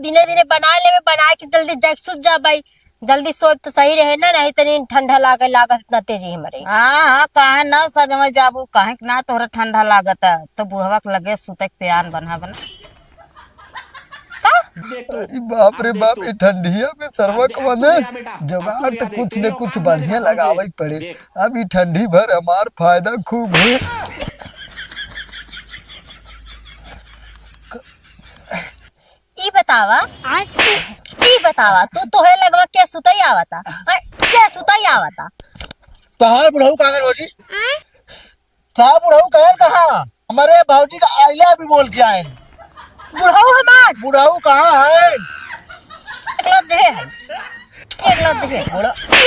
दिने दिने बना ले बना के जल्दी जग सुत जा भाई। जल्दी सोच तो सही रहे ना, नहीं तनी ठंडा लागत इतना तेजी हमारे। हाँ काहे न सजमा जाबू, काहे ना तोहरा ठंडा लागत है तो बुढ़वा के लगे सुते के प्यान बना अरे बाप रे बाप, ये ठंडिया में सरवा कमाने जुगाड़ तो कुछ न कुछ बढ़िया लगावे पड़े। अब ये ठंडी भर हमार फायदा खूब हुई। ई बतावा तू तोहे लगवा क्या सुतई आवता, क्या सुतई आवता। तहार बुढ़ऊ कहाँ गए रोजी? तहार बुढ़ऊ कहल कहाँ? हमारे भाजी का आइला भी बोल के आए। बुढ़ऊ हमार बुढ़ऊ कहाँ है?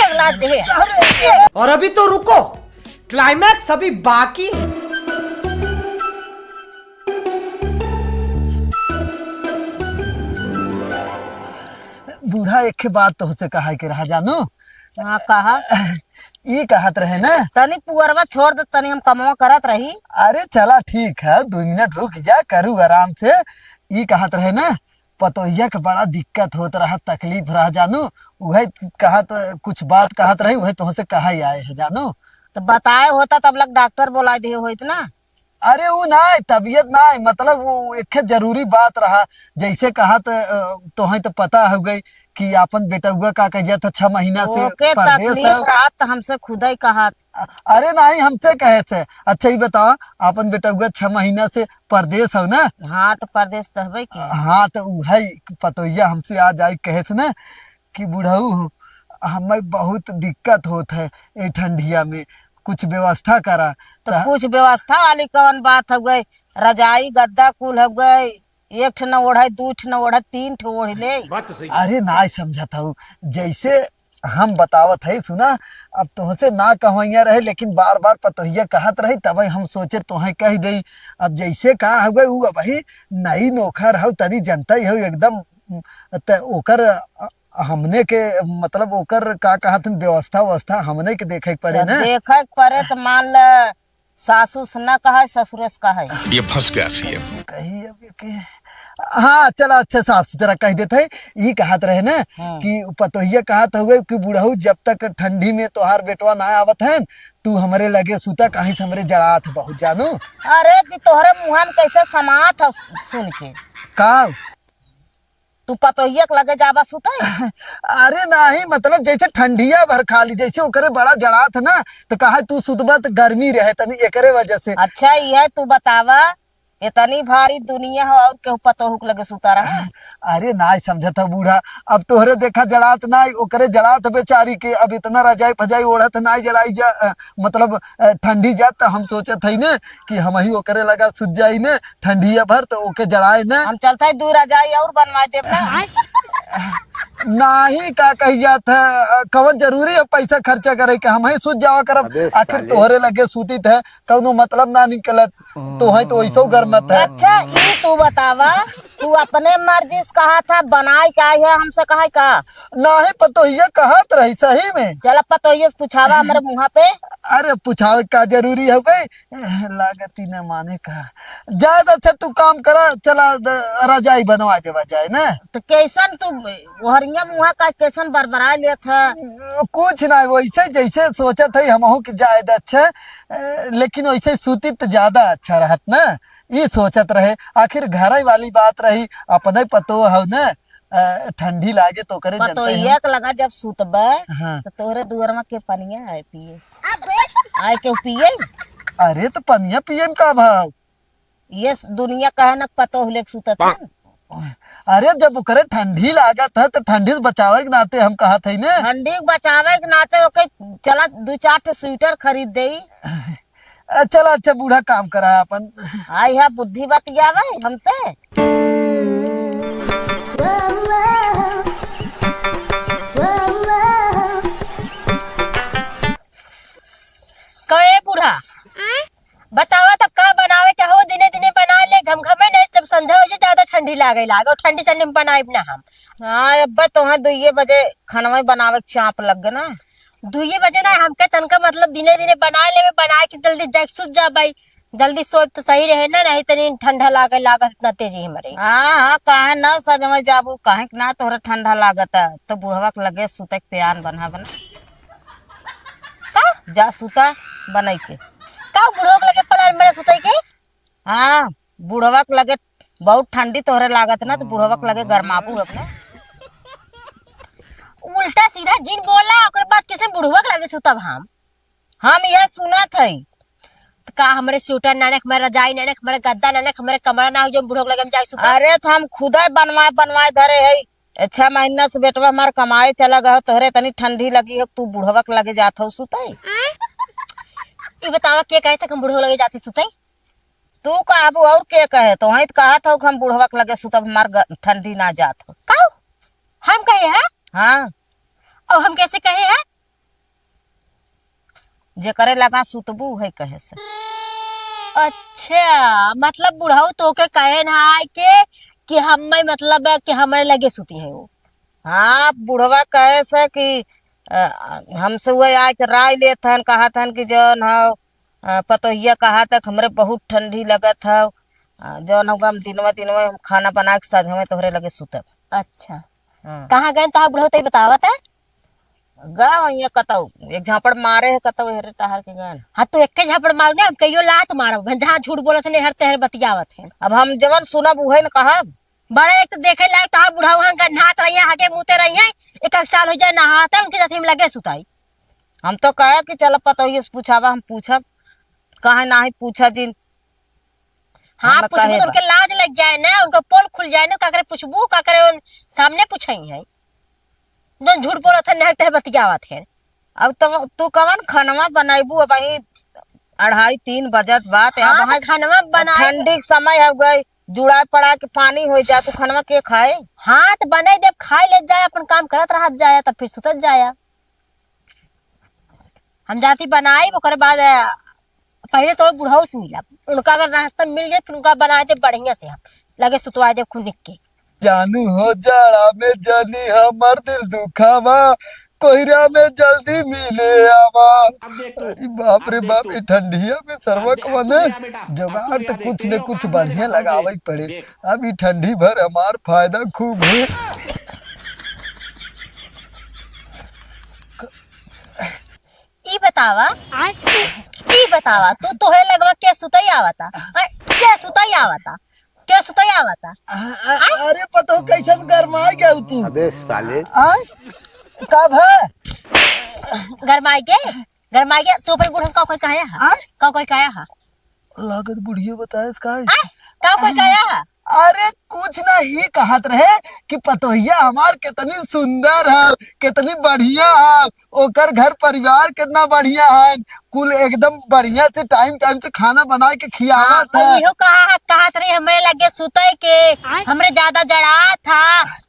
अगला दे। और अभी तो रुको, क्लाइमैक्स अभी बाकी। बूढ़ा एक बात तो से कहा के रहा जानू। हाँ कहा ये कहत रहे ना, तनी पुअरवा छोड़ दे, तनी हम कमवा करत रही। अरे चला ठीक है, 2 मिनट रुक जा, करू आराम से। ये कहत रहे ना, पतोहिया के बड़ा दिक्कत होत रहा, तकलीफ रहा जानू। वह कहत कुछ बात कहत रही, वह तुमसे कहा ही आए है जानू। तो बताए होता तब लग डॉक्टर बोला दिए होइत ना। अरे वो ना तबीयत ना, मतलब वो एक जरूरी बात रहा। जैसे कहा तो तो पता हो गई कि अपन बेटा हुआ का कहिया था 6 महीना से ओके परदेश तकलीफ है। रहा तो हमसे खुद ही कहा। अरे नहीं, हमसे कहे थे। अच्छा ये बताओ, अपन बेटा हुआ 6 महीना से परदेश हो ना। हाँ तो परदेश दहबे की। हाँ तो वही पतोहिया हमसे आज आई कहे थे ना कि बुढ़ऊ हमें बहुत दिक्कत होत है ये ठंडिया में, कुछ व्यवस्था करा। तो कुछ व्यवस्था वाली कौन बात हो गई? रजाई गद्दा कुल हो गई, 1 ठो न ओढ़े, 2 ठो न ओढ़े, 3 ठो ओढ़ ले। अरे ना समझा था, जैसे हम बतावत है सुना। अब तुहसे ना कहवैया रहे, लेकिन बार बार पतोहिया कहत रही, तब हम सोचे तुहे कह गई। अब जैसे कहा हो गई वो भाई नई नौकर हो, तनी जनता ही हो एकदम। ओकर हमने के मतलब ओकर का कहा व्यवस्था हमने के देखे पड़े ना। देखे पड़े तो मान ल सासू से न कहा, ससुरे से कहा। ये फंस गया सीएम। कही अब के हाँ चला, अच्छा साफ जरा कह देते है। ये कहत रहे ना कि पतोहिया कहत हुए कि बुढ़ऊ जब तक ठंडी में तोहार बेटवा ना आवत है, तू हमरे लगे सूता, कहीं से हमरे जड़ात बहुत जानू। अरे तोहरे मुँह में कैसे समात है सुन के। का तू पतोहिया के लगे जाबा सुते? अरे नहीं, मतलब जैसे ठंडिया भर खाली जैसे ओकरे बड़ा जड़ात ना, तो कहा तू सुतबा तो गर्मी रहे तनी एकरे वजह से। अच्छा यह तू बतावा, इतनी भारी दुनिया हो और केहू पतोहू के लगे सुता रहा? अरे ना समझा था बूढ़ा, अब तोहरे देखा जड़ात ना, ओकरे जड़ात बेचारी के। अब इतना रजाई फजाई ओढ़त ना जड़ाई जा, मतलब ठंडी जात, तो हम सोचत है ना कि हम ही ओकरे लगा सुत जाई ना ठंडिया भर, तो ओके जड़ाए ना। हम चलते 2 रजाई और बनवा देब ना। नहीं का कहिया था, कवन जरूरी है पैसा खर्चा करे के, हम ही सुत जावा करब। आखिर तोहरे लगे सूती थे, कौनो मतलब ना निकलत, तो है तो वैसो गर्मत है। अच्छा ये तू बतावा, तू अपने मर्जी से कहा था बनाई का है, हमसे कहा का? नहीं पतोहिया कहत रही सही में। चल पतोहिया से पूछावा हमारे मुँह पे। अरे पूछावे का जरूरी हो गई, लागत ही न माने का। ज्यादा अच्छा तू काम करा, चला रजाई बनवा के बजाय ना। तो कैसन तू हरिया मुँह का कैसन बरबरा लेत है? कुछ ना, वैसे जैसे सोचा था हमहू की ज्यादा अच्छा, लेकिन वैसे सूती तो ज्यादा अच्छा रहत ना, ये सोचत रहे। आखिर घर वाली बात रही, अपने पतो हो ना, ठंडी लागे तो करे जनता पतोहिया के लगा जब सुतबा। हाँ। तो तोरे दुआर में के पनिया आए पिए, आए के पिए। अरे तो पनिया पिए में का भाव? ये दुनिया कहे न पतो लेके सुतत है। अरे जब ओकरे ठंडी लागत है तो ठंडी से बचावे के नाते हम कहा थे ना। ठंडी के बचावे के नाते ओके चला 2-4 ठे स्वेटर खरीद दे। चला अच्छा बूढ़ा काम करा अपन। आई है बुद्धि बतियावे हमसे। कहे बूढ़ा बतावा तब का बनावे के हो, दिने दिने बना ले, घमघमे नहीं जब संझा हो जाए ज्यादा ठंडी लागे लागे, और ठंडी संडी में बनाइब ना हम। हाँ अब्बा तुम्हें 2 बजे खानवा बनावे के चाप लग गए ना। 2 बजे ना हमके तनका मतलब दिने दिने बना ले, बना के जल्दी जग सुत जा भाई। जल्दी सोच तो सही रहे ना, नहीं तनी ठंडा लागत इतना तेजी हमारे। हाँ काहे ना सजमे जाबू, काहे के ना तोहरा ठंडा लागत है तो बुढ़वा के लगे सुते के प्यान बना का जा सुता बनाई के। का बुढ़ो के लगे पलान मेरे सुतई के? हाँ बुढ़वा के लगे बहुत ठंडी तोहरे लागत ना, तो बुढ़वा के लगे गरमाबू अपने। उल्टा सीधा जिन बोला ओकर बाद कैसे बुढ़वा के लगे सुतब हम यह सुना था। तो का हमारे स्वेटर नानक हमारे रजाई नानक हमारे गद्दा नानक हमारे कमरा ना हो जो बुढ़ो के लगे हम जाए सुतब? अरे तो हम खुदा बनवाए धरे है 6 महीना से बेटवा हमार कमाए चला गया, तोहरे तनी ठंडी लगी है तू बुढ़वा के लगे जात हो सुतई। ये बतावा के कहे तक हम बुढ़ो लगे जाते सुतई? तू कहबू और के कहे तो वही कहा था हम बुढ़वा के लगे सुतब हमार ठंडी ना जात हो। का हम कहे हैं? हाँ और हम कैसे कहे हैं? जे करे लगा सुतबू है कहे से। अच्छा मतलब बुढ़ाऊ तो के कहे ना के कि हम मतलब कि हमारे लगे सुती है वो। हाँ बुढ़वा कहे से कि हमसे वो आए के राय लेत हन, कहा था कि जौन हो पतोहिया कहा तक हमरे बहुत ठंडी लगत है, जौन होगा हम दिनवा हम खाना बना के साथ हमें तोहरे लगे सुतब। अच्छा कहाँ गए तो बुढ़ाऊ तो बतावत है? गाँव यहाँ कतौ एक झापड़ मारे है कतौ हेरे टहर के गए। हाँ तो एक झापड़ मारू ना, हम कहियो लात मारब जहाँ झूठ बोलत है हर तहर बतियावत है। अब हम जवन सुनब उहे न कहब। बड़े एक तो देखे लायक तो बुढ़ाऊ वहाँ नहात रही है आगे मुते रही है, एक साल हो जाए नहाता उनके साथ में लगे सुताई। हम तो कहे कि चलो पतोहिया से पूछावा, हम पूछब कहे ना ही पूछा जिन। हाँ पूछबू तो उनके लाज लग जाए ना, उनको पोल खुल जाए ना, काकरे पूछबू काकरे सामने पूछई है जो झूठ बोलत है नहर तहर बतियावत है। अब तो तू कवन खानवा बनाईबू? अब वही 2:30-3 बजत बात। हाँ, अब खानवा बना ठंडी के समय हो गई, जुड़ा पड़ा के पानी हो जाए तो खानवा के खाए? हाँ तो बनाई दे खाए ले जाए अपन काम करत रह जाए तब फिर सुतत जाया। हम जाती बनाई ओकर बाद पहले तो बुढ़ाऊ से मिला, उनका अगर नाश्ता मिल जाए फिर उनका बनाए दे बढ़िया से हम लगे सुतवाए दे खुनिक के। जानू हो जाड़ा में जानी हमर दिल दुखावा, कोहरा में जल्दी मिले आवा। अरे बाप रे बाप, ये ठंडिया में सरवा कमाने जुगाड़ तो कुछ न कुछ बढ़िया लगावे ही पड़े। अब ये ठंडी भर हमार फायदा खूब है। ई बतावा तू तोहे लगवा के सुतई आवता? क्या सुतई आवता? अरे पतो कैसन गरमा गया तू? अबे साले कब है गरमाई के तो पर बुढ़न का कोई काया हा लागत बुढ़िया बताए का कोई काया हा। अरे कुछ ना ही कहत रहे कि पतोहिया हमार कितनी सुंदर है, कितनी बढ़िया है, ओकर घर परिवार कितना बढ़िया है, कुल एकदम बढ़िया से टाइम से खाना बना के खियावत है। इहो कहत रही हमरे लगे सुतई के, हमरे ज्यादा जड़ा था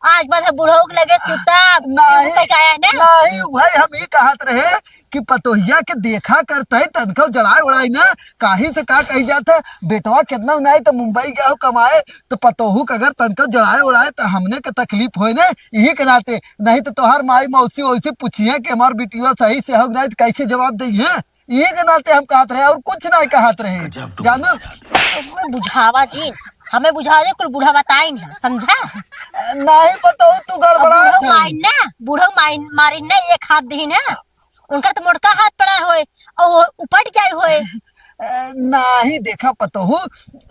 आज बाद बुढ़ऊ के लगे सुता नहीं नहीं भाई हम ये कहत रहे कि पतोहिया के देखा करते तनखा जड़ाई उड़ाई ना, कहीं से का कही जाता बेटवा कितना उनाई तो मुंबई गया हो कमाए, तो पतोहू का अगर तनखा जड़ाए उड़ाए तो हमने के तकलीफ हो ना, यही के नाते। नहीं तो तोहार माई मौसी वैसे पूछिए कि हमार बेटिया सही से हो नहीं तो कैसे जवाब दी है, यही के नाते हम कहत रहे और कुछ नहीं कहत रहे। जानो बुझावा जी हमें बुझा दे कुल बूढ़ा बताई ना, समझा? नहीं पतोहू तू गड़बड़ा बूढ़ा मारी ना एक हाथ दी ना, उनका तो मोटका हाथ पड़ा होए और उपट जाए होए। नहीं देखा पतोहू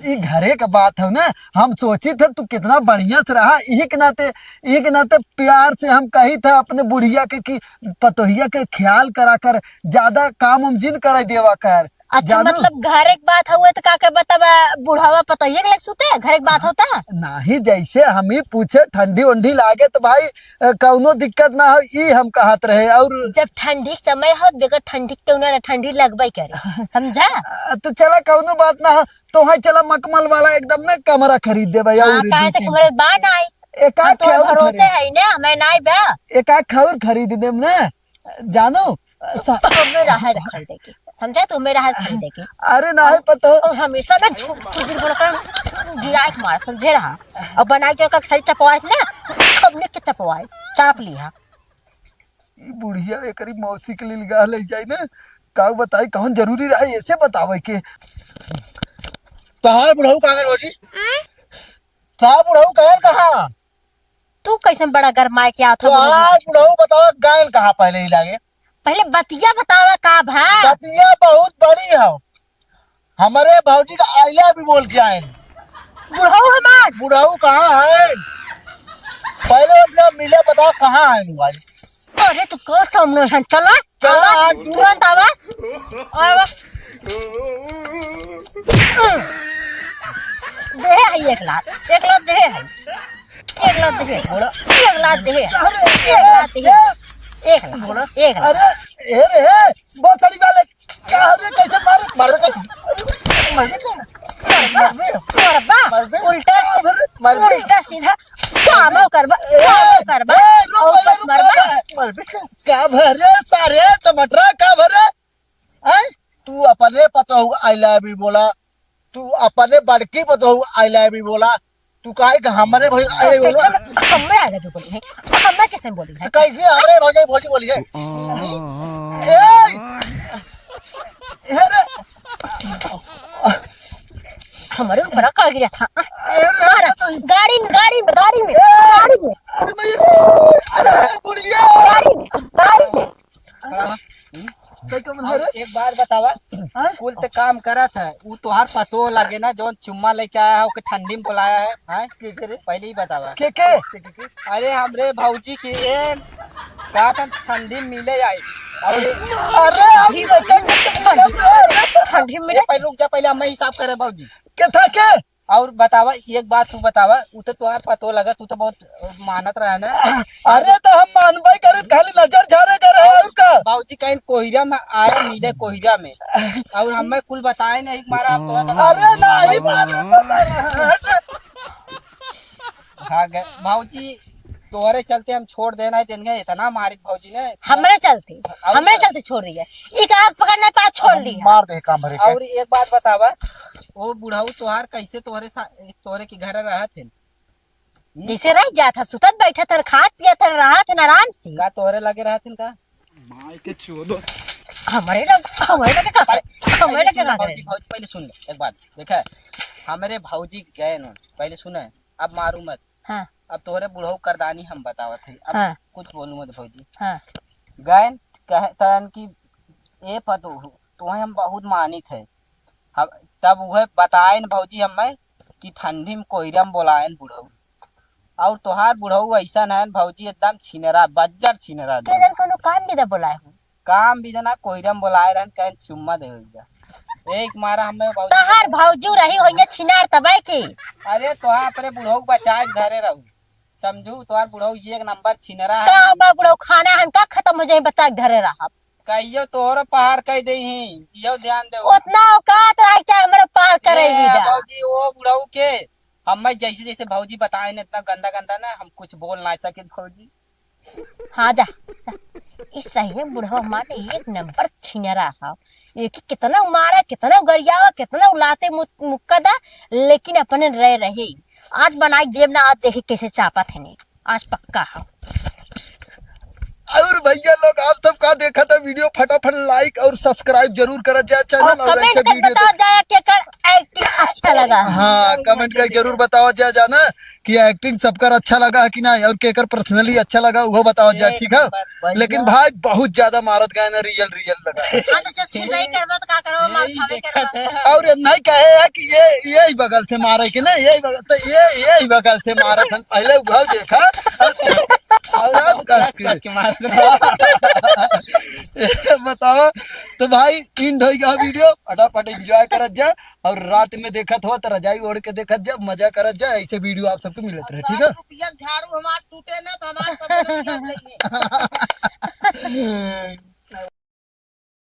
ये घरे का बात है ना, हम सोची थे तू कितना बढ़िया से रहा, यही के नाते प्यार से हम कही था अपने बुढ़िया के कि पतोहिया के ख्याल करा कर, ज्यादा काम हम जिन कर देवा कर। अच्छा मतलब घर एक बात हुआ तो का बता बुढ़ावा पतोहिया के लग सुते घर एक बात होता नहीं, जैसे हम ही पूछे ठंडी उंडी लागे तो भाई कौनो दिक्कत ना हो, ये हम कहत रहे। और जब ठंडी के समय हो बगैर ठंडी के उन्हें ठंडी लगबई करे, समझा? तो चला कौनो बात ना हो तो है चला मकमल वाला एकदम ना कमरा खरीद दे भैया। हमारे बान आई एक भरोसे है ना मैं नहीं बा एक खौर खरीद दे ना, जानो खरीदे की, समझा? तो मेरा हाथ खरीदे की। अरे नहीं पता हमेशा ना गिराए मार समझे रहा और बना के खरी चपवाए ना सबने के चपवाए चाप लिया। बुढ़िया एक मौसी के लिए ले जाए ना, का बताई कौन जरूरी रहा ऐसे बतावे के। तहार बुढ़ऊ कहाँ गए भौजी? तहार बुढ़ऊ गए कहाँ? तू कैसे बड़ा गरमाए के आता तहार बुढ़ऊ बताओ गए कहाँ पहले ही लागे? पहले बतिया बतावा का भाई। बतिया बहुत बड़ी है। हमारे भौजी का आइला भी बोल के आए। बुढ़ऊ हमार बुढ़ऊ कहाँ है? पहले जब मिले बताओ कहाँ है भाई? अरे तू को सामने है चला चला, आवा आज तुरंत आवा आवा दे है एक लाख दे है एक लाख दे बोलो एक लाख दे एक लाख अरे ए बहुत सारी बात है। क्या रे कैसे मारो उल्टा सीधा काम करबा और बस मरबा क्या भरे सारे टमाटर का भरे? तू अपने पतहू आई लव यू बोला, तू अपने बड़की पतहू आई लव यू बोला, तू काहे कि हमारे भाई आई बोला? हमें आगे जो बोली है हमें कैसे बोली है? कैसे हमारे भाई भोली बोली है? हमारे ऊपर कर गया था अरे गाड़ी में गाड़ी में एक बार बतावा कुल ते काम करत है वो तोहार पतो लगे ना जो चुम्मा लेके आया है ओके ठंडी में बुलाया है पहले ही बतावा के अरे हमरे भौजी की का था ठंडी में मिले आई ठंडी में पहले रुक जा पहले हमें हिसाब करे भौजी के था के और बतावा एक बात तू बतावा वो तो तुहार पतो लगा तू तो बहुत मानत रहा ना अरे तो हम मानबाई करे खाली नजर झारे कर रहे हैं उसका भौजी कहीं कोहिरा में आया मिले कोहिरा में और हमें कुल बताए नहीं मारा आप तो अरे नहीं मालूम भौजी तोहरे चलते हम छोड़ देना है देंगे इतना मारी भौजी ने हमारे चलते छोड़ दिया एक आग पकड़ने पास छोड़ दिया मार दे काम भरे और एक बात बतावा वो बुढ़ाऊ तोहार कैसे तोहरे के घर रहा थे जैसे रह जाता सुतत बैठा था खात पिया था रहा था आराम से का तोहरे लगे रहा थे का हमारे लगे भौजी पहले सुन ले एक बात देखा हमारे भौजी गए न पहले सुने अब मारू मत हाँ अब तोहरे बुढ़ऊ करदानी हम बतावत है अब हाँ। कुछ बोलू मत भौजी हाँ गए कहतन की ए पतो तुम्हें हम बहुत मानित है तब वह बताए न भौजी हमें कि ठंडी में कोयरा में बोलाए बुढ़ऊ और तोहार बुढ़ऊ ऐसा है भौजी एकदम छिनरा बज्जर छिनरा केजन कोनो काम नहीं बोला है काम भी जना कोयरा में बोलाए रहन कहीं चुम्मा दे एक मारा हमें भौजी तहार भौजू रही होइए छिनार तबाई की अरे तोहार अपने बुढ़ऊ बचा के धरे रहू समझू तोहार बुढ़ऊ एक नंबर छिनरा है का बा बुढ़ऊ खाना हम का खत्म हो जाए बच्चा के घरे रहा कहियो तोहरो पहाड़ कह दे यो ध्यान दे उतना औकात रह चाहे हमारे पार करे भौजी वो बुढ़ऊ के हमें जैसे जैसे भौजी बताए न इतना गंदा गंदा ना हम कुछ बोल ना सके भौजी हाँ जा इस सही है बुढ़ऊ हमारे एक नंबर छिनरा है एक कितना मारा कितना गरियावा कितना उलाते मुक्कदा लेकिन अपने रहे आज बनाई देव ना आज देखे कैसे चापा थे नहीं आज पक्का है और भैया लोग आप सब का देखा था वीडियो फटाफट लाइक और सब्सक्राइब जरूर करा जाए चैनल और कमेंट अच्छा कर वीडियो बताओ जाए कि कर एक्टिंग अच्छा लगा हाँ कमेंट कर जरूर बताओ जाए जाना कि एक्टिंग सबका अच्छा लगा है कि नहीं और केकर पर्सनली अच्छा लगा वो बताओ जाए ठीक है लेकिन भाई बहुत ज्यादा मारत गए ना रियल लगा नहीं करबो तो का करो मार खावे करबो और नहीं कहे है कि ये यही बगल से मारे कि नहीं यही बगल तो यही बगल से मारा था पहले वो देखा और कस के मार बताओ तो भाई इंड हो गया वीडियो फटाफट एंजॉय करत जा और रात में देखत हो तो रजाई ओढ़ के देखत जा मजा करत जा ऐसे वीडियो आप सबको मिलत रहे ठीक है रुपया झाड़ू हमार टूटे ना तो हमार सब गलतियां नहीं है।